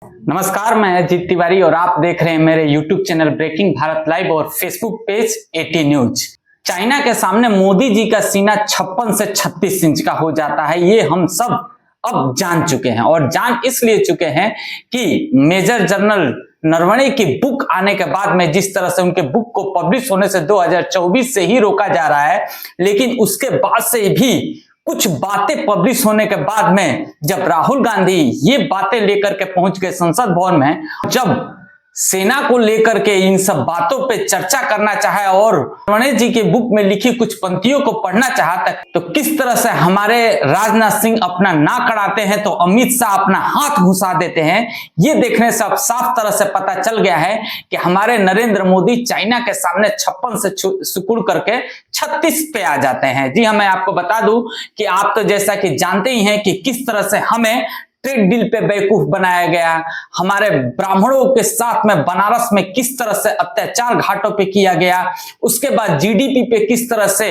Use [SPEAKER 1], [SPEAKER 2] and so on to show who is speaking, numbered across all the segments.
[SPEAKER 1] नमस्कार, मैं अजीत तिवारी और आप देख रहे हैं मेरे YouTube channel breaking Bharat live और Facebook page AT news. China के सामने मोदी जी का सीना 56 से 36 इंच का हो जाता है, ये हम सब अब जान चुके हैं और जान इसलिए चुके हैं कि मेजर जनरल नरवणे की बुक आने के बाद में जिस तरह से उनके बुक को पब्लिश होने से 2024 से ही रोका जा रहा है, लेकिन उसके बाद से भी कुछ बातें पब्लिश होने के बाद में जब राहुल गांधी ये बातें लेकर के पहुंच गए संसद भवन में, जब सेना को लेकर के इन सब बातों पे चर्चा करना चाहे और नरवणे जी की बुक में लिखी कुछ पंक्तियों को पढ़ना चाहता तो किस तरह से हमारे राजनाथ सिंह अपना नाक कड़ाते हैं तो अमित शाह अपना हाथ घुसा देते हैं। ये देखने से अब साफ तरह से पता चल गया है कि हमारे नरेंद्र मोदी चाइना के सामने 56 से सिकुड़ करके 36 पे आ जाते हैं। जी हाँ, मैं आपको बता दूं कि आप तो जैसा कि जानते ही हैं कि किस तरह से हमें ट्रेड डील पे बेवकूफ बनाया गया, हमारे ब्राह्मणों के साथ में बनारस में किस तरह से अत्याचार घाटों पे किया गया, उसके बाद जीडीपी पे किस तरह से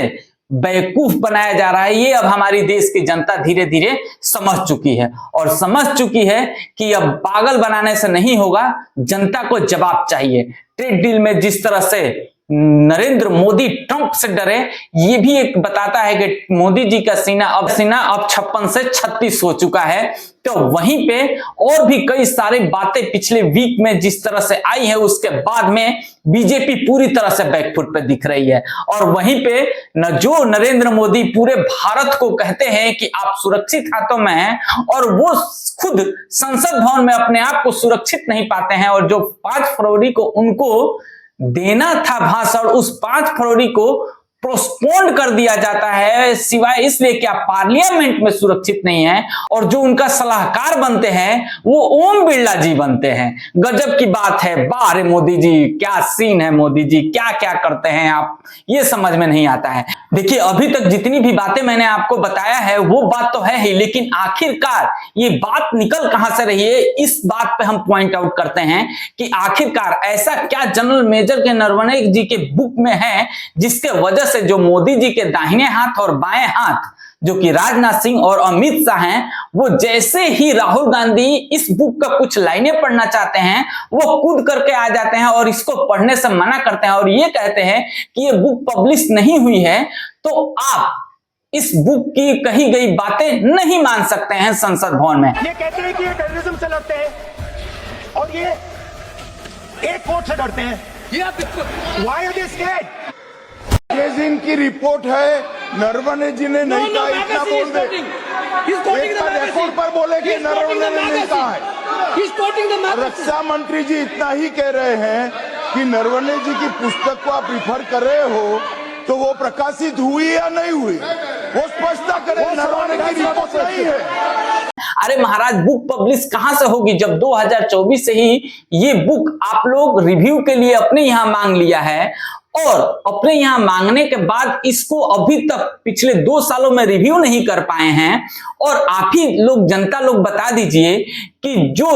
[SPEAKER 1] बेवकूफ बनाया जा रहा है, ये अब हमारी देश की जनता धीरे धीरे समझ चुकी है और समझ चुकी है कि अब पागल बनाने से नहीं होगा, जनता को जवाब चाहिए। ट्रेड डील में जिस तरह से नरेंद्र मोदी ट्रंप से डरे, ये भी एक बताता है कि मोदी जी का सीना अब 56 से 36 हो चुका है। तो वहीं पे और भी कई सारी बातें पिछले वीक में जिस तरह से आई है, उसके बाद में बीजेपी पूरी तरह से बैकफुट पे दिख रही है और वहीं पे जो नरेंद्र मोदी पूरे भारत को कहते हैं कि आप सुरक्षित हाथों में हैं और वो खुद संसद भवन में अपने आप को सुरक्षित नहीं पाते हैं और जो 5 फरवरी को उनको देना था भाषण, उस 5 फरवरी को पोस्टपोन कर दिया जाता है, सिवाय इसलिए कि आप पार्लियामेंट में सुरक्षित नहीं है और जो उनका सलाहकार बनते हैं वो ओम बिरला जी बनते हैं। गजब की बात है। बारे मोदी जी, क्या सीन है मोदी जी, क्या क्या करते हैं आप, ये समझ में नहीं आता है। देखिए, अभी तक जितनी भी बातें मैंने आपको बताया है वो बात तो है ही, लेकिन आखिरकार ये बात निकल कहां से रही है, इस बात पे हम पॉइंट आउट करते हैं कि आखिरकार ऐसा क्या जनरल मेजर के नरवणे जी के बुक में है जिसके वजह से जो मोदी जी के दाहिने हाथ और बाएं हाथ जो कि राजनाथ सिंह और अमित शाह हैं, वो जैसे ही राहुल गांधी इस बुक का कुछ लाइनें पढ़ना चाहते हैं वो कूद करके आ जाते हैं और इसको पढ़ने से मना करते हैं और ये कहते हैं कि ये बुक पब्लिश नहीं हुई है तो आप इस बुक की कही गई बातें नहीं मान सकते हैं संसद भवन में।
[SPEAKER 2] ये कहते हैं कि ये टेररिज्म से लड़ते हैं और ये एक कोर्ट से डरते हैं। Why are they scared?
[SPEAKER 3] ये जिनकी रिपोर्ट है, नरवणे जी ने नहीं कहा, इतना बोल दे। एक बार रिकॉर्ड पर बोले कि नरवणे ने नहीं कहा है। रक्षा मंत्री जी इतना ही कह रहे हैं कि नरवणे जी की पुस्तक को आप रिफर कर रहे हो तो वो प्रकाशित हुई या नहीं हुई, वो स्पष्टता करें। नरवणे की रिपोर्ट नहीं है।
[SPEAKER 1] अरे महाराज, बुक पब्लिश कहां से होगी जब 2024 से ही ये बुक आप लोग रिव्यू के लिए अपने यहां मांग लिया है और अपने यहां मांगने के बाद इसको अभी तक पिछले 2 सालों में रिव्यू नहीं कर पाए हैं और आप ही लोग जनता लोग बता दीजिए कि जो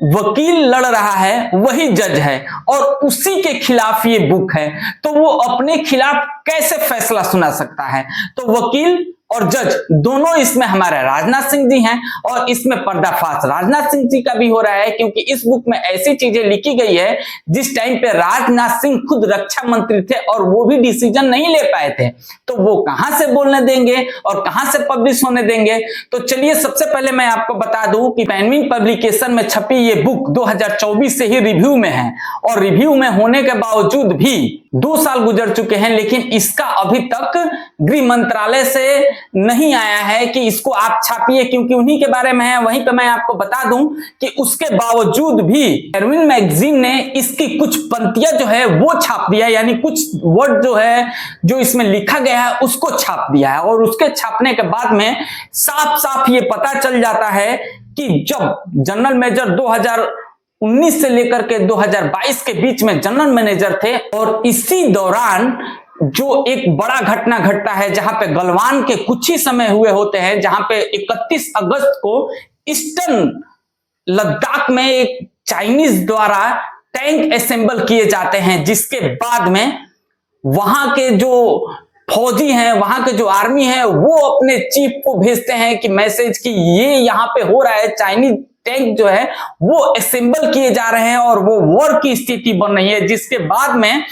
[SPEAKER 1] वकील लड़ रहा है वही जज है और उसी के खिलाफ ये बुक है, तो वो अपने खिलाफ कैसे फैसला सुना सकता है। तो वकील और जज दोनों इसमें हमारे राजनाथ सिंह जी हैं और इसमें पर्दाफाश राजनाथ सिंह जी का भी हो रहा है क्योंकि इस बुक में ऐसी चीजें लिखी गई है जिस टाइम पे राजनाथ सिंह खुद रक्षा मंत्री थे और वो भी डिसीजन नहीं ले पाए थे, तो वो कहां से बोलने देंगे और कहां से पब्लिश होने देंगे। तो चलिए, सबसे पहले मैं आपको बता दूं कि पेंगुइन पब्लिकेशन में छपी ये बुक 2024 से ही रिव्यू में है और रिव्यू में होने के बावजूद भी 2 साल गुजर चुके हैं, लेकिन इसका अभी तक गृह मंत्रालय से नहीं आया है कि इसको आप छापिए, क्योंकि उन्हीं के बारे में है। वहीं पे मैं आपको बता दूं कि उसके बावजूद भी पेंगुइन मैगजीन ने इसकी कुछ पंक्तियां जो है वो छाप दिया, यानी कुछ वर्ड जो है जो इसमें लिखा गया है उसको छाप दिया है और उसके छापने के बाद में साफ साफ ये पता चल जाता है कि जब जनरल मेजर 2019 से लेकर के 2022 के बीच में जनरल मैनेजर थे और इसी दौरान जो एक बड़ा घटना घटता है जहां पे गलवान के कुछ ही समय हुए होते हैं, जहां पे 31 अगस्त को ईस्टर्न लद्दाख में एक चाइनीज द्वारा टैंक असेंबल किए जाते हैं, जिसके बाद में वहां के जो फौजी हैं, वहां के जो आर्मी है, वो अपने चीफ को भेजते हैं कि मैसेज कि ये यहाँ पे हो रहा है, चाइनीज टैंक जो है वो असेंबल किए जा रहे हैं और वो वॉर की स्थिति बन रही है, जिसके बाद में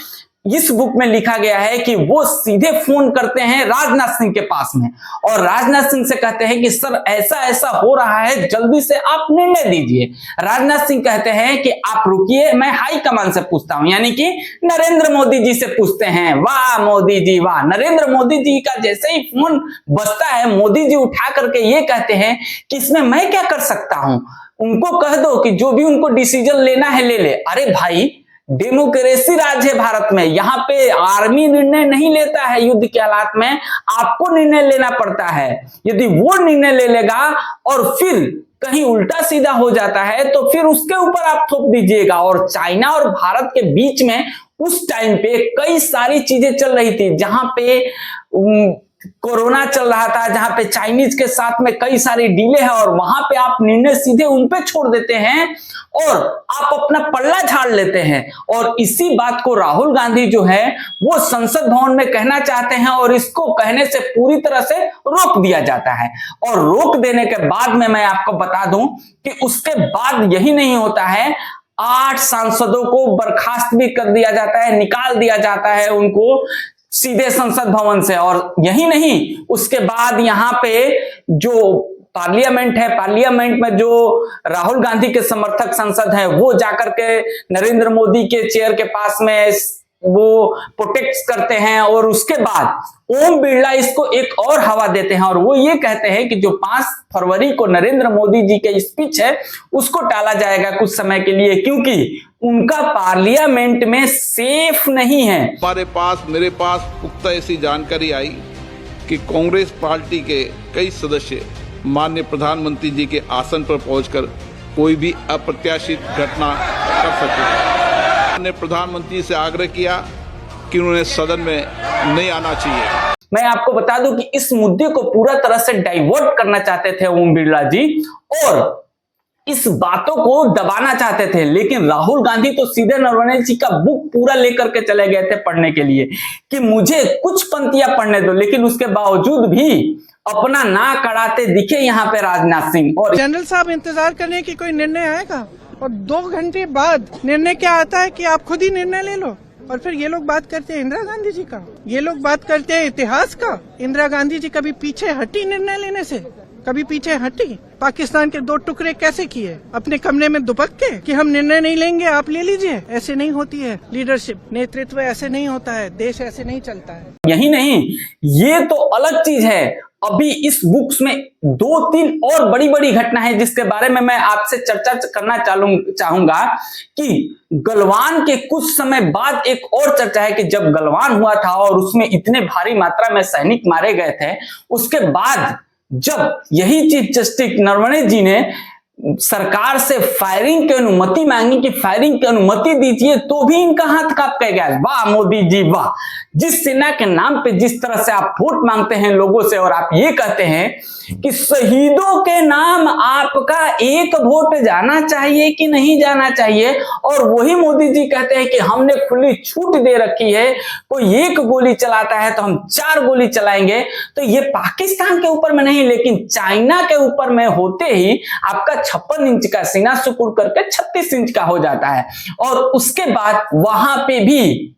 [SPEAKER 1] इस बुक में लिखा गया है कि वो सीधे फोन करते हैं राजनाथ सिंह के पास में और राजनाथ सिंह से कहते हैं कि सर ऐसा ऐसा हो रहा है, जल्दी से आप निर्णय दीजिए। राजनाथ सिंह कहते हैं कि आप रुकिए, मैं हाई कमान से पूछता हूं, यानी कि नरेंद्र मोदी जी से पूछते हैं। वाह मोदी जी वाह। नरेंद्र मोदी जी का जैसे ही फोन बजता है, मोदी जी उठा करके ये कहते हैं कि इसमें मैं क्या कर सकता हूं, उनको कह दो कि जो भी उनको डिसीजन लेना है ले ले। अरे भाई, डेमोक्रेसी राज है भारत में, यहाँ पे आर्मी निर्णय नहीं लेता है युद्ध के हालात में, आपको निर्णय लेना पड़ता है। यदि वो निर्णय ले लेगा और फिर कहीं उल्टा सीधा हो जाता है तो फिर उसके ऊपर आप थोप दीजिएगा। और चाइना और भारत के बीच में उस टाइम पे कई सारी चीजें चल रही थी, जहां पे कोरोना चल रहा था, जहां पे चाइनीज के साथ में कई सारी डीले है और वहां पे आप निर्णय सीधे उन पे छोड़ देते हैं और आप अपना पल्ला झाड़ लेते हैं। और इसी बात को राहुल गांधी जो है वो संसद भवन में कहना चाहते हैं और इसको कहने से पूरी तरह से रोक दिया जाता है। और रोक देने के बाद में मैं आपको बता दूं कि उसके बाद यही नहीं होता है, 8 सांसदों को बर्खास्त भी कर दिया जाता है, निकाल दिया जाता है उनको सीधे संसद भवन से। और यही नहीं, उसके बाद यहाँ पे जो पार्लियामेंट है, पार्लियामेंट में जो राहुल गांधी के समर्थक संसद है वो जाकर के नरेंद्र मोदी के चेयर के पास में वो प्रोटेक्ट करते हैं और उसके बाद ओम बिरला इसको एक और हवा देते हैं और वो ये कहते हैं कि जो 5 फरवरी को नरेंद्र मोदी जी के स्पीच है उसको टाला जाएगा कुछ समय के लिए, क्योंकि उनका पार्लियामेंट में सेफ नहीं है।
[SPEAKER 4] मेरे पास पुख्ता ऐसी जानकारी आई कि कांग्रेस पार्टी के कई सदस्य माननीय प्रधानमंत्री जी के आसन पर पहुंचकर कोई भी अप्रत्याशित घटना कर सकते। ने प्रधानमंत्री से आग्रह किया कि उन्हें सदन में नहीं आना चाहिए।
[SPEAKER 1] मैं आपको बता दूं कि इस मुद्दे को पूरा तरह से डाइवर्ट करना चाहते थे ओम बिरला जी और इस बातों को दबाना चाहते थे, लेकिन राहुल गांधी तो सीधे नरवणे जी का बुक पूरा लेकर के चले गए थे पढ़ने के लिए कि मुझे कुछ पंक्तियां पढ़ने दो, लेकिन उसके बावजूद भी अपना नाक अड़ाते दिखे यहाँ पे राजनाथ सिंह। और
[SPEAKER 5] जनरल साहब इंतजार करने की कोई निर्णय आएगा और 2 घंटे बाद निर्णय क्या आता है कि आप खुद ही निर्णय ले लो। और फिर ये लोग बात करते हैं इंदिरा गांधी जी का, ये लोग बात करते हैं इतिहास का। इंदिरा गांधी जी कभी पीछे हटी निर्णय लेने से, कभी पीछे हटी। पाकिस्तान के 2 टुकड़े कैसे किए, अपने कमरे में दुबक के कि हम निर्णय नहीं लेंगे, आप ले लीजिए। ऐसे नहीं होती है लीडरशिप, नेतृत्व ऐसे नहीं होता है, देश ऐसे नहीं चलता है।
[SPEAKER 1] यही नहीं, ये तो अलग चीज है, अभी इस बुक्स में 2-3 और बड़ी बड़ी घटना है जिसके बारे में मैं आपसे चर्चा करना चाहूंगा कि गलवान के कुछ समय बाद एक और चर्चा है कि जब गलवान हुआ था और उसमें इतने भारी मात्रा में सैनिक मारे गए थे, उसके बाद जब यही चीफ जस्टिस नरवणे जी ने सरकार से फायरिंग की अनुमति मांगी कि फायरिंग की अनुमति दीजिए, तो भी इनका हाथ कांप गया। वाह मोदी जी वाह, जिस सेना के नाम पे जिस तरह से आप वोट मांगते हैं लोगों से और आप ये कहते हैं कि शहीदों के नाम आपका एक वोट जाना चाहिए कि नहीं जाना चाहिए, और वही मोदी जी कहते हैं कि हमने खुली छूट दे रखी है, कोई 1 गोली चलाता है तो हम 4 गोली चलाएंगे। तो ये पाकिस्तान के ऊपर में नहीं, लेकिन चाइना के ऊपर में होते ही आपका 56 इंच का सीना सुकुड़ करके 36 इंच का हो जाता है। और उसके बाद वहां पे भी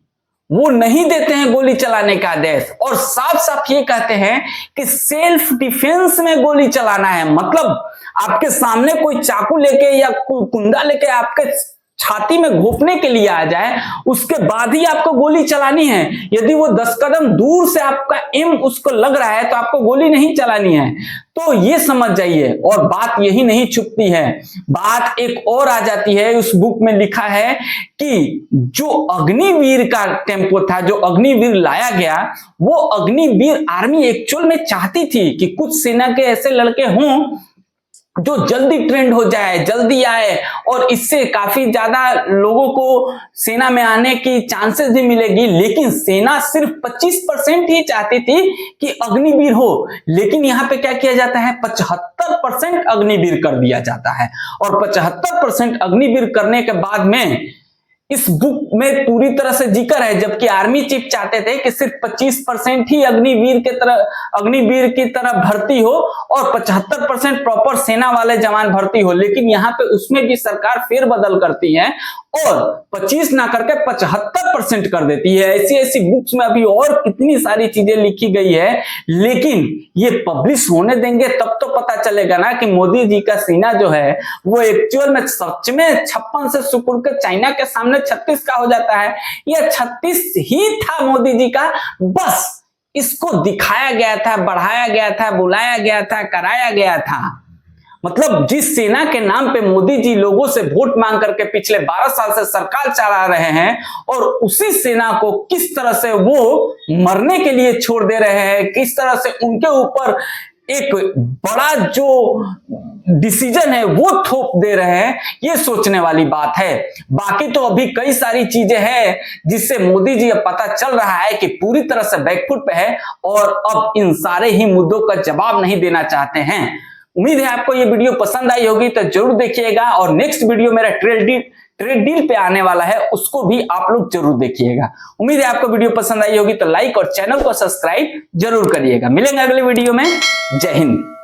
[SPEAKER 1] वो नहीं देते हैं गोली चलाने का आदेश और साफ साफ ये कहते हैं कि सेल्फ डिफेंस में गोली चलाना है। मतलब आपके सामने कोई चाकू लेके या कोई कुंदा लेके आपके छाती में घोंपने के लिए आ जाए, उसके बाद ही आपको गोली चलानी है। यदि वो 10 कदम दूर से आपका एम उसको लग रहा है तो आपको गोली नहीं चलानी है। तो ये समझ जाइए। और बात यही नहीं छुपती है, बात एक और आ जाती है। उस बुक में लिखा है कि जो अग्निवीर का टेम्पो था, जो अग्निवीर लाया गया, वो अग्निवीर आर्मी एक्चुअल में चाहती थी कि कुछ सेना के ऐसे लड़के हों जो जल्दी ट्रेंड हो जाए, जल्दी आए, और इससे काफी ज्यादा लोगों को सेना में आने की चांसेस भी मिलेगी। लेकिन सेना सिर्फ 25% ही चाहती थी कि अग्निवीर हो, लेकिन यहाँ पे क्या किया जाता है, 75% अग्निवीर कर दिया जाता है। और 75% अग्निवीर करने के बाद में इस बुक में पूरी तरह से जिक्र है, जबकि आर्मी चीफ चाहते थे कि सिर्फ 25% ही अग्निवीर की तरह भर्ती हो और 75% प्रॉपर सेना वाले जवान भर्ती हो, लेकिन यहाँ पे उसमें भी सरकार फेरबदल करती है और 25 ना करके 75% कर देती है। ऐसी बुक्स में अभी और कितनी सारी चीजें लिखी गई है, लेकिन ये पब्लिश होने देंगे तब तो पता चलेगा ना कि मोदी जी का सीना जो है वो एक्चुअल में सच में 56 से सुकुड़ के चाइना के सामने 36 का हो जाता है। यह 36 ही था मोदी जी का, बस इसको दिखाया गया था, बढ़ाया गया था, बुलाया गया था, कराया गया था। मतलब जिस सेना के नाम पे मोदी जी लोगों से वोट मांग करके पिछले 12 साल से सरकार चला रहे हैं और उसी सेना को किस तरह से वो मरने के लिए छोड़ दे रहे हैं, किस तरह से उनके ऊपर एक बड़ा जो डिसीजन है वो थोप दे रहे हैं, ये सोचने वाली बात है। बाकी तो अभी कई सारी चीजें हैं जिससे मोदी जी अब पता चल रहा है कि पूरी तरह से बैकफुट पे है और अब इन सारे ही मुद्दों का जवाब नहीं देना चाहते हैं। उम्मीद है आपको ये वीडियो पसंद आई होगी, तो जरूर देखिएगा और नेक्स्ट वीडियो मेरा ट्रेड डील पे आने वाला है, उसको भी आप लोग जरूर देखिएगा। उम्मीद है आपको वीडियो पसंद आई होगी, तो लाइक और चैनल को सब्सक्राइब जरूर करिएगा। मिलेंगे अगले वीडियो में। जय हिंद।